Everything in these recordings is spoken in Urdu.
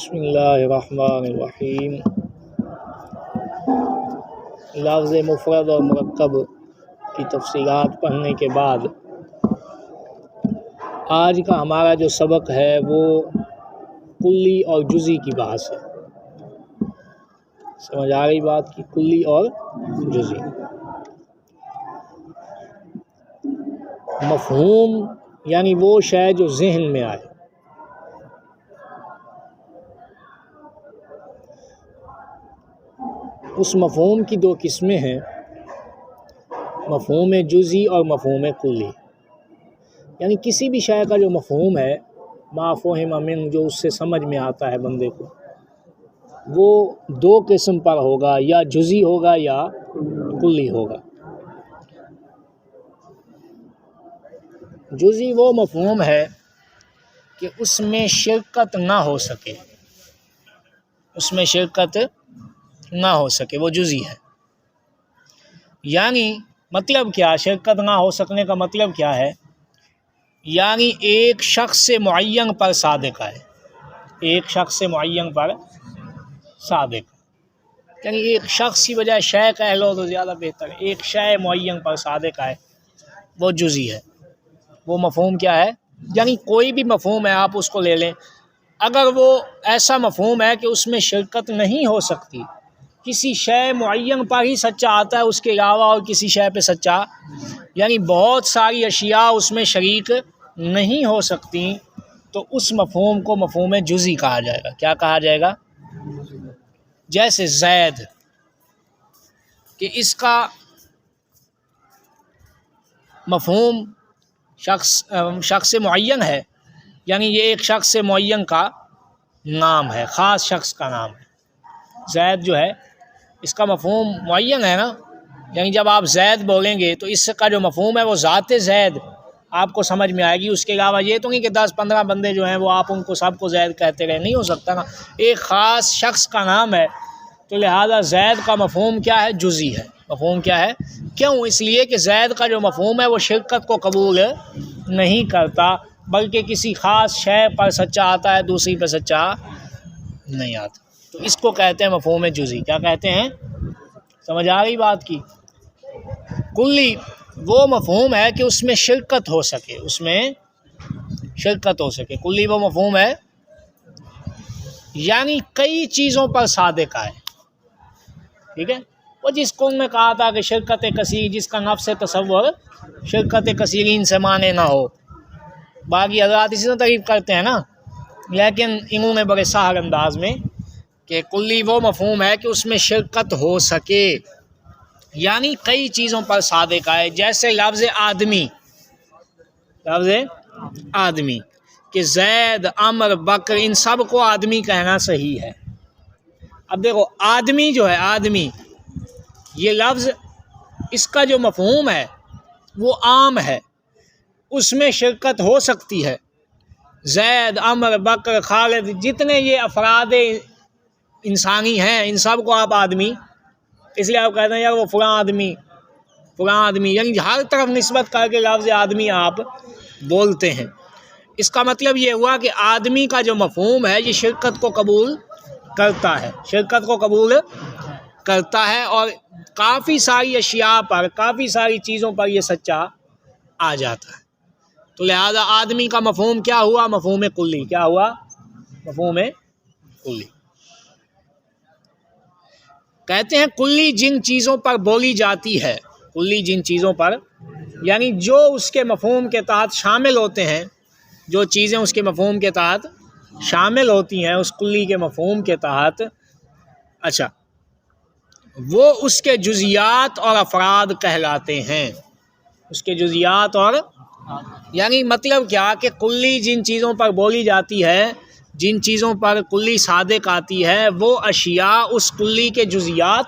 بسم اللہ الرحمن الرحیم۔ لفظ مفرد اور مرکب کی تفصیلات پڑھنے کے بعد آج کا ہمارا جو سبق ہے وہ کلی اور جزئی کی بحث ہے۔ سمجھ آ رہی بات کی؟ کلی اور جزئی۔ مفہوم یعنی وہ شے جو ذہن میں آئے۔ اس مفہوم کی دو قسمیں ہیں، مفہوم جزئی اور مفہوم کلی۔ یعنی کسی بھی شے کا جو مفہوم ہے، ما فہم من، جو اس سے سمجھ میں آتا ہے بندے کو، وہ دو قسم پر ہوگا، یا جزئی ہوگا یا کلی ہوگا۔ جزئی وہ مفہوم ہے کہ اس میں شرکت نہ ہو سکے، اس میں شرکت نہ ہو سکے، وہ جزئی ہے۔ یعنی مطلب کیا؟ شرکت نہ ہو سکنے کا مطلب کیا ہے؟ یعنی ایک شخص سے معین پر صادق ہے، ایک شخص سے معین پر صادق، یعنی ایک شخص کی بجائے شے کہہ لو تو زیادہ بہتر ہے۔ ایک شے معین پر صادق ہے، وہ جزئی ہے۔ وہ مفہوم کیا ہے؟ یعنی کوئی بھی مفہوم ہے، آپ اس کو لے لیں، اگر وہ ایسا مفہوم ہے کہ اس میں شرکت نہیں ہو سکتی، کسی شے معین پر ہی سچا آتا ہے، اس کے علاوہ اور کسی شے پہ سچا، یعنی بہت ساری اشیاء اس میں شریک نہیں ہو سکتی، تو اس مفہوم کو مفہوم جزئی کہا جائے گا۔ کیا کہا جائے گا؟ جیسے زید، کہ اس کا مفہوم شخص معین ہے، یعنی یہ ایک شخص معین کا نام ہے، خاص شخص کا نام ہے۔ زید جو ہے اس کا مفہوم معین ہے نا، یعنی جب آپ زید بولیں گے تو اس کا جو مفہوم ہے وہ ذات زید آپ کو سمجھ میں آئے گی۔ اس کے علاوہ یہ تو نہیں کہ 10-15 بندے جو ہیں وہ آپ ان کو سب کو زید کہتے رہے، نہیں ہو سکتا نا، ایک خاص شخص کا نام ہے، تو لہذا زید کا مفہوم کیا ہے؟ جزئی ہے۔ مفہوم کیا ہے؟ کیوں؟ اس لیے کہ زید کا جو مفہوم ہے وہ شرکت کو قبول نہیں کرتا، بلکہ کسی خاص شے پر سچا آتا ہے، دوسری پہ سچا نہیں آتا، تو اس کو کہتے ہیں مفہوم جزئی۔ کیا کہتے ہیں؟ سمجھ آ رہی بات کی؟ کلی وہ مفہوم ہے کہ اس میں شرکت ہو سکے، اس میں شرکت ہو سکے۔ کلی وہ مفہوم ہے یعنی کئی چیزوں پر صادق آئے، ٹھیک ہے؟ وہ جس کو میں کہا تھا کہ شرکت کثیر، جس کا نفس تصور شرکت کثیرین سے مانے نہ ہو۔ باقی حضرات اسی طرح تعریف کرتے ہیں نا، لیکن انہوں نے بڑے سہل انداز میں کہ کلی وہ مفہوم ہے کہ اس میں شرکت ہو سکے، یعنی کئی چیزوں پر صادق آئے۔ جیسے لفظ آدمی، لفظ آدمی کہ زید، عمر، بکر، ان سب کو آدمی کہنا صحیح ہے۔ اب دیکھو آدمی جو ہے، آدمی یہ لفظ، اس کا جو مفہوم ہے وہ عام ہے، اس میں شرکت ہو سکتی ہے۔ زید، عمر، بکر، خالد، جتنے یہ افراد انسانی ہیں، ان سب کو آپ آدمی، اس لیے آپ کہتے ہیں یار وہ فلاں آدمی، فلاں آدمی، یعنی ہر طرف نسبت کر کے لفظ آدمی آپ بولتے ہیں۔ اس کا مطلب یہ ہوا کہ آدمی کا جو مفہوم ہے یہ شرکت کو قبول کرتا ہے، شرکت کو قبول کرتا ہے، اور کافی ساری اشیاء پر، کافی ساری چیزوں پر یہ سچا آ جاتا ہے۔ تو لہذا آدمی کا مفہوم کیا ہوا؟ مفہوم کلی۔ کیا ہوا؟ مفہوم کلی۔ کہتے ہیں کلی جن چیزوں پر بولی جاتی ہے، کلی جن چیزوں پر، یعنی جو اس کے مفہوم کے تحت شامل ہوتے ہیں، جو چیزیں اس کے مفہوم کے تحت شامل ہوتی ہیں، اس کلی کے مفہوم کے تحت، اچھا، وہ اس کے جزیات اور افراد کہلاتے ہیں۔ اس کے جزیات اور، یعنی مطلب کیا کہ کلی جن چیزوں پر بولی جاتی ہے، جن چیزوں پر کلی صادق آتی ہے، وہ اشیاء اس کلی کے جزیات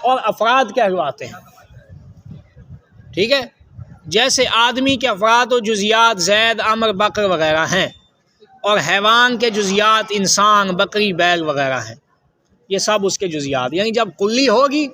اور افراد کہلواتے ہیں، ٹھیک ہے؟ جیسے آدمی کے افراد و جزیات زید، عمر، بکر وغیرہ ہیں، اور حیوان کے جزیات انسان، بکری، بیل وغیرہ ہیں، یہ سب اس کے جزیات۔ یعنی جب کلی ہوگی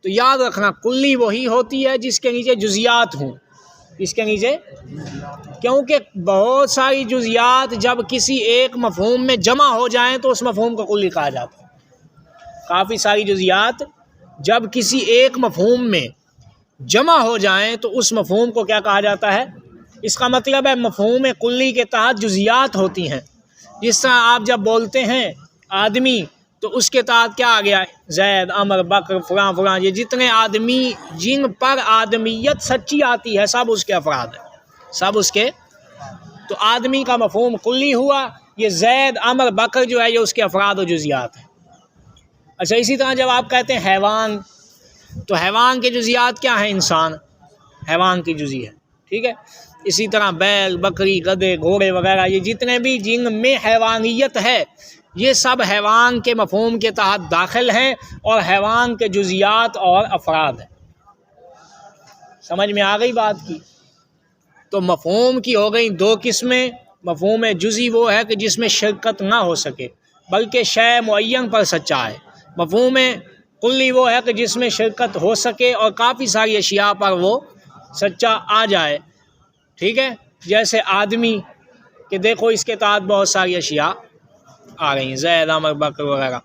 تو یاد رکھنا کلی وہی ہوتی ہے جس کے نیچے جزیات ہوں، اس کے نیچے، کیونکہ بہت ساری جزیات جب کسی ایک مفہوم میں جمع ہو جائیں تو اس مفہوم کو کلی کہا جاتا ہے۔ کافی ساری جزیات جب کسی ایک مفہوم میں جمع ہو جائیں تو اس مفہوم کو کیا کہا جاتا ہے؟ اس کا مطلب ہے مفہوم کلی کے تحت جزیات ہوتی ہیں۔ جس طرح آپ جب بولتے ہیں آدمی تو اس کے تحت کیا آ گیا؟ زید، عمر، بکر، فلاں فلاں، یہ جتنے آدمی جن پر آدمیت سچی آتی ہے سب اس کے افراد ہیں، سب اس کے۔ تو آدمی کا مفہوم کلی ہوا، یہ زید، عمر، بکر جو ہے یہ اس کے افراد و جزیات ہیں۔ اچھا، اسی طرح جب آپ کہتے ہیں حیوان، تو حیوان کے جزیات کیا ہیں؟ انسان حیوان کی جزی ہے، ٹھیک ہے۔ اسی طرح بیل، بکری، گدھے، گھوڑے وغیرہ، یہ جتنے بھی جن میں حیوانیت ہے یہ سب حیوان کے مفہوم کے تحت داخل ہیں اور حیوان کے جزیات اور افراد ہیں۔ سمجھ میں آ گئی بات کی؟ تو مفہوم کی ہو گئی دو قسمیں۔ مفہوم جزی وہ ہے کہ جس میں شرکت نہ ہو سکے بلکہ شے معین پر سچا ہے۔ مفہوم کلی وہ ہے کہ جس میں شرکت ہو سکے اور کافی ساری اشیاء پر وہ سچا آ جائے، ٹھیک ہے۔ جیسے آدمی کہ دیکھو اس کے تحت بہت ساری اشیاء آ رہی ہیں، زید، عمر، بکر وغیرہ،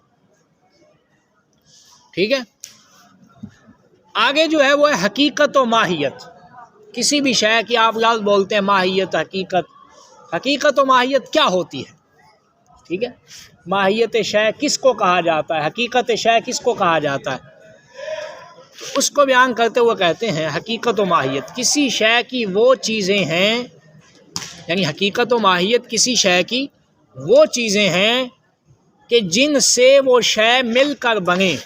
ٹھیک ہے۔ آگے جو ہے وہ ہے حقیقت و ماہیت۔ کسی بھی شے کی آپ لفظ بولتے ہیں ماہیت، حقیقت۔ حقیقت و ماہیت کیا ہوتی ہے؟ ٹھیک ہے، ماہیت شے کس کو کہا جاتا ہے، حقیقت شے کس کو کہا جاتا ہے؟ اس کو بیان کرتے ہوئے کہتے ہیں حقیقت و ماہیت کسی شے کی وہ چیزیں ہیں، یعنی حقیقت و ماہیت کسی شے کی وہ چیزیں ہیں کہ جن سے وہ شے مل کر بنے،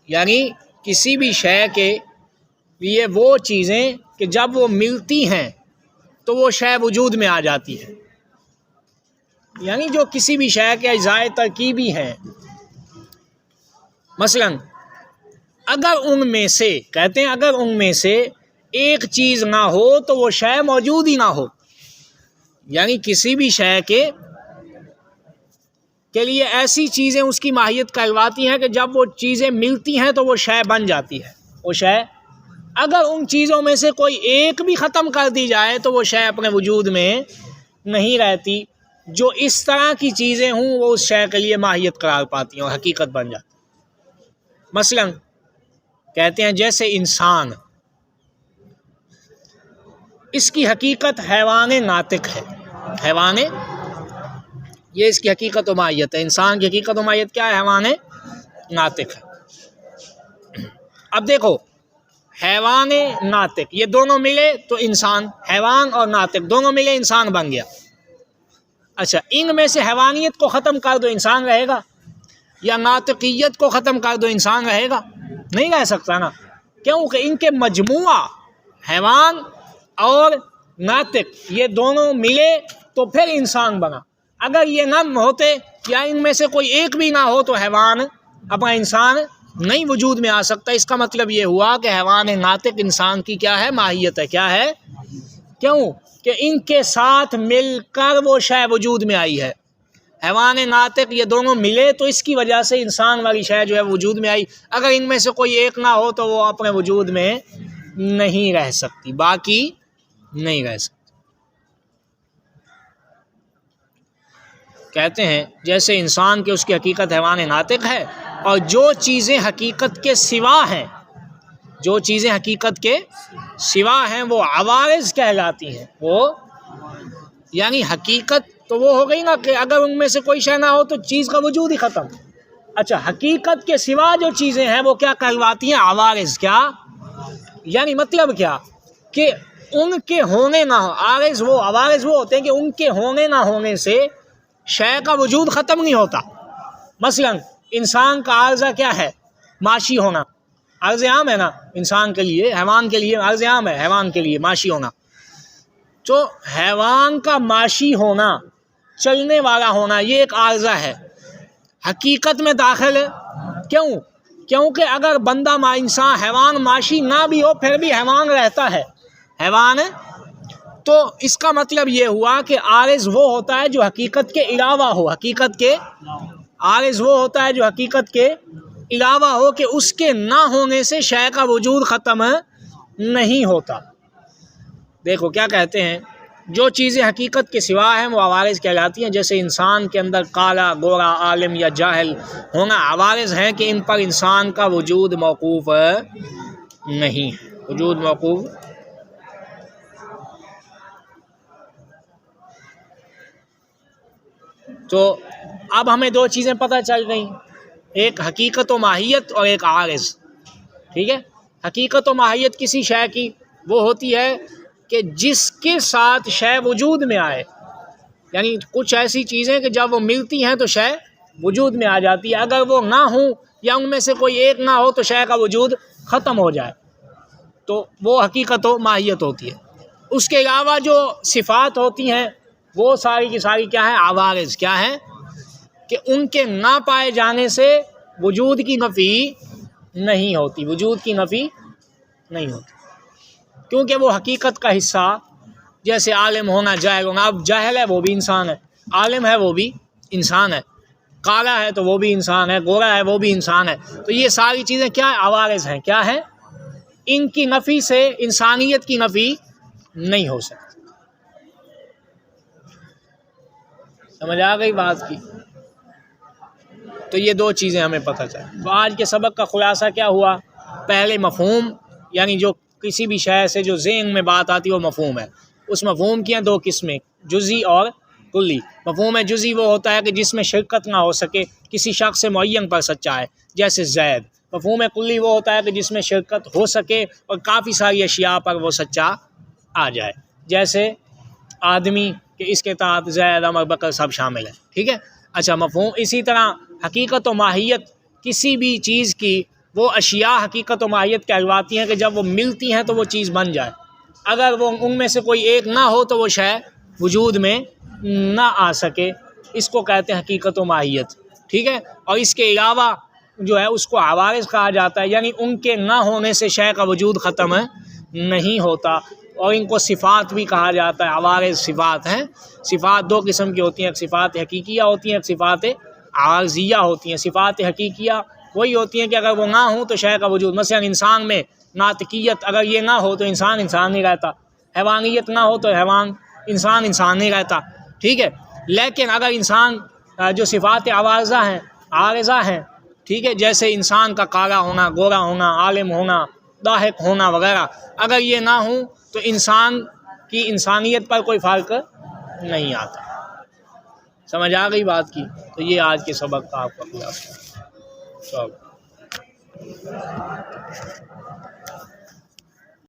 یعنی کسی بھی شے کے لیے وہ چیزیں کہ جب وہ ملتی ہیں تو وہ شے وجود میں آ جاتی ہے، یعنی جو کسی بھی شے کے اجزائے ترکیبی ہیں۔ مثلا اگر ان میں سے، کہتے ہیں اگر ان میں سے ایک چیز نہ ہو تو وہ شے موجود ہی نہ ہو، یعنی کسی بھی شے کے لیے ایسی چیزیں اس کی ماہیت کہلواتی ہیں کہ جب وہ چیزیں ملتی ہیں تو وہ شے بن جاتی ہے۔ وہ شے اگر ان چیزوں میں سے کوئی ایک بھی ختم کر دی جائے تو وہ شے اپنے وجود میں نہیں رہتی۔ جو اس طرح کی چیزیں ہوں وہ اس شے کے لیے ماہیت قرار پاتی ہیں اور حقیقت بن جاتی۔ مثلا کہتے ہیں جیسے انسان، اس کی حقیقت حیوان ناطق ہے، حیوان، یہ اس کی حقیقت و ماہیت ہے۔ انسان کی حقیقت و ماہیت کیا ہے؟ حیوان ناطق ہے۔ اب دیکھو حیوان ناطق یہ دونوں ملے تو انسان، حیوان اور ناطق دونوں ملے انسان بن گیا۔ اچھا، ان میں سے حیوانیت کو ختم کر دو انسان رہے گا، یا ناطقیت کو ختم کر دو انسان رہے گا؟ نہیں رہ سکتا نا، کیونکہ ان کے مجموعہ حیوان اور ناطق یہ دونوں ملے تو پھر انسان بنا۔ اگر یہ نہ ہوتے یا ان میں سے کوئی ایک بھی نہ ہو تو حیوان اپنا انسان نہیں وجود میں آ سکتا۔ اس کا مطلب یہ ہوا کہ حیوان ناطق انسان کی کیا ہے؟ ماہیت ہے۔ کیا ہے؟ کیوں کہ ان کے ساتھ مل کر وہ شے وجود میں آئی ہے۔ حیوان ناطق یہ دونوں ملے تو اس کی وجہ سے انسان والی شے جو ہے وجود میں آئی۔ اگر ان میں سے کوئی ایک نہ ہو تو وہ اپنے وجود میں نہیں رہ سکتی، باقی نہیں رہ سکتی۔ کہتے ہیں جیسے انسان کی اس کی حقیقت حیوان ناطق ہے، اور جو چیزیں حقیقت کے سوا ہیں، جو چیزیں حقیقت کے سوا ہیں وہ عوارض کہلاتی ہیں۔ وہ یعنی حقیقت تو وہ ہو گئی نا کہ اگر ان میں سے کوئی شے نہ ہو تو چیز کا وجود ہی ختم۔ اچھا، حقیقت کے سوا جو چیزیں ہیں وہ کیا کہلواتی ہیں؟ عوارض۔ کیا یعنی مطلب کیا کہ ان کے ہونے نہ ہو، عوارض وہ ہوتے ہیں کہ ان کے ہونے نہ ہونے سے شے کا وجود ختم نہیں ہوتا۔ مثلا انسان کا عارضہ کیا ہے؟ معاشی ہونا، عرض عام ہے نا انسان کے لیے، حیوان کے لیے عرض عام ہے، حیوان کے لیے معاشی ہونا۔ تو حیوان کا معاشی ہونا، چلنے والا ہونا، یہ ایک عارضہ ہے، حقیقت میں داخل ہے۔ کیونکہ اگر بندہ انسان حیوان معاشی نہ بھی ہو پھر بھی حیوان رہتا ہے، حیوان۔ تو اس کا مطلب یہ ہوا کہ عارض وہ ہوتا ہے جو حقیقت کے علاوہ ہو، حقیقت کے عارض وہ ہوتا ہے جو حقیقت کے علاوہ ہو کہ اس کے نہ ہونے سے شے کا وجود ختم نہیں ہوتا۔ دیکھو کیا کہتے ہیں، جو چیزیں حقیقت کے سوا ہیں وہ عوارض کہلاتی ہیں، جیسے انسان کے اندر کالا گورا عالم یا جاہل ہونا عوارض ہیں کہ ان پر انسان کا وجود موقوف نہیں ہے، وجود موقوف۔ تو اب ہمیں دو چیزیں پتہ چل گئیں، ایک حقیقت و ماہیت اور ایک عارض، ٹھیک ہے۔ حقیقت و ماہیت کسی شے کی وہ ہوتی ہے کہ جس کے ساتھ شے وجود میں آئے، یعنی کچھ ایسی چیزیں کہ جب وہ ملتی ہیں تو شے وجود میں آ جاتی ہے، اگر وہ نہ ہوں یا ان میں سے کوئی ایک نہ ہو تو شے کا وجود ختم ہو جائے، تو وہ حقیقت و ماہیت ہوتی ہے۔ اس کے علاوہ جو صفات ہوتی ہیں وہ ساری کی ساری کیا ہیں، عوارض، کیا ہیں کہ ان کے نہ پائے جانے سے وجود کی نفی نہیں ہوتی، وجود کی نفی نہیں ہوتی، کیونکہ وہ حقیقت کا حصہ، جیسے عالم ہونا جاہل ہونا، اب جاہل ہے وہ بھی انسان ہے، عالم ہے وہ بھی انسان ہے، کالا ہے تو وہ بھی انسان ہے، گورا ہے وہ بھی انسان ہے، تو یہ ساری چیزیں کیا ہیں، عوارض ہیں، کیا ہیں، ان کی نفی سے انسانیت کی نفی نہیں ہو سکتی۔ سمجھ آ گئی بات کی؟ تو یہ دو چیزیں ہمیں پتہ چلی۔ آج کے سبق کا خلاصہ کیا ہوا، پہلے مفہوم، یعنی جو کسی بھی شے سے جو ذہن میں بات آتی ہے وہ مفہوم ہے، اس مفہوم کی ہیں دو قسمیں، جزئی اور کلی۔ مفہوم جزئی وہ ہوتا ہے کہ جس میں شرکت نہ ہو سکے کسی شخص سے معین پر سچا ہے، جیسے زید۔ مفہوم کلی وہ ہوتا ہے کہ جس میں شرکت ہو سکے اور کافی ساری اشیاء پر وہ سچا آ جائے، جیسے آدمی کہ اس کے تحت زید عمر بکر سب شامل ہیں، ٹھیک ہے۔ اچھا، مفہوم اسی طرح حقیقت و ماہیت کسی بھی چیز کی، وہ اشیاء حقیقت و ماہیت کہلواتی ہیں کہ جب وہ ملتی ہیں تو وہ چیز بن جائے، اگر وہ ان میں سے کوئی ایک نہ ہو تو وہ شے وجود میں نہ آ سکے، اس کو کہتے ہیں حقیقت و ماہیت، ٹھیک ہے۔ اور اس کے علاوہ جو ہے اس کو عوارض کہا جاتا ہے، یعنی ان کے نہ ہونے سے شے کا وجود ختم نہیں ہوتا، اور ان کو صفات بھی کہا جاتا ہے، عوارض صفات ہیں۔ صفات دو قسم کی ہوتی ہیں، ایک صفات حقیقیہ ہوتی ہیں، ایک صفات عارضیہ ہوتی ہیں۔ صفات حقیقیہ وہی ہوتی ہیں کہ اگر وہ نہ ہوں تو شے کا وجود، مثلا انسان میں ناطقیت اگر یہ نہ ہو تو انسان نہیں رہتا، حیوانیت نہ ہو تو حیوان انسان نہیں رہتا، ٹھیک ہے۔ لیکن اگر انسان جو صفات عارضہ ہیں، ٹھیک ہے، جیسے انسان کا کالا ہونا، گورا ہونا، عالم ہونا، ضاحک ہونا وغیرہ، اگر یہ نہ ہوں تو انسان کی انسانیت پر کوئی فرق نہیں آتا۔ سمجھ آ گئی بات کی؟ تو یہ آج کے سبق کا آپ کا خلاصہ ہے۔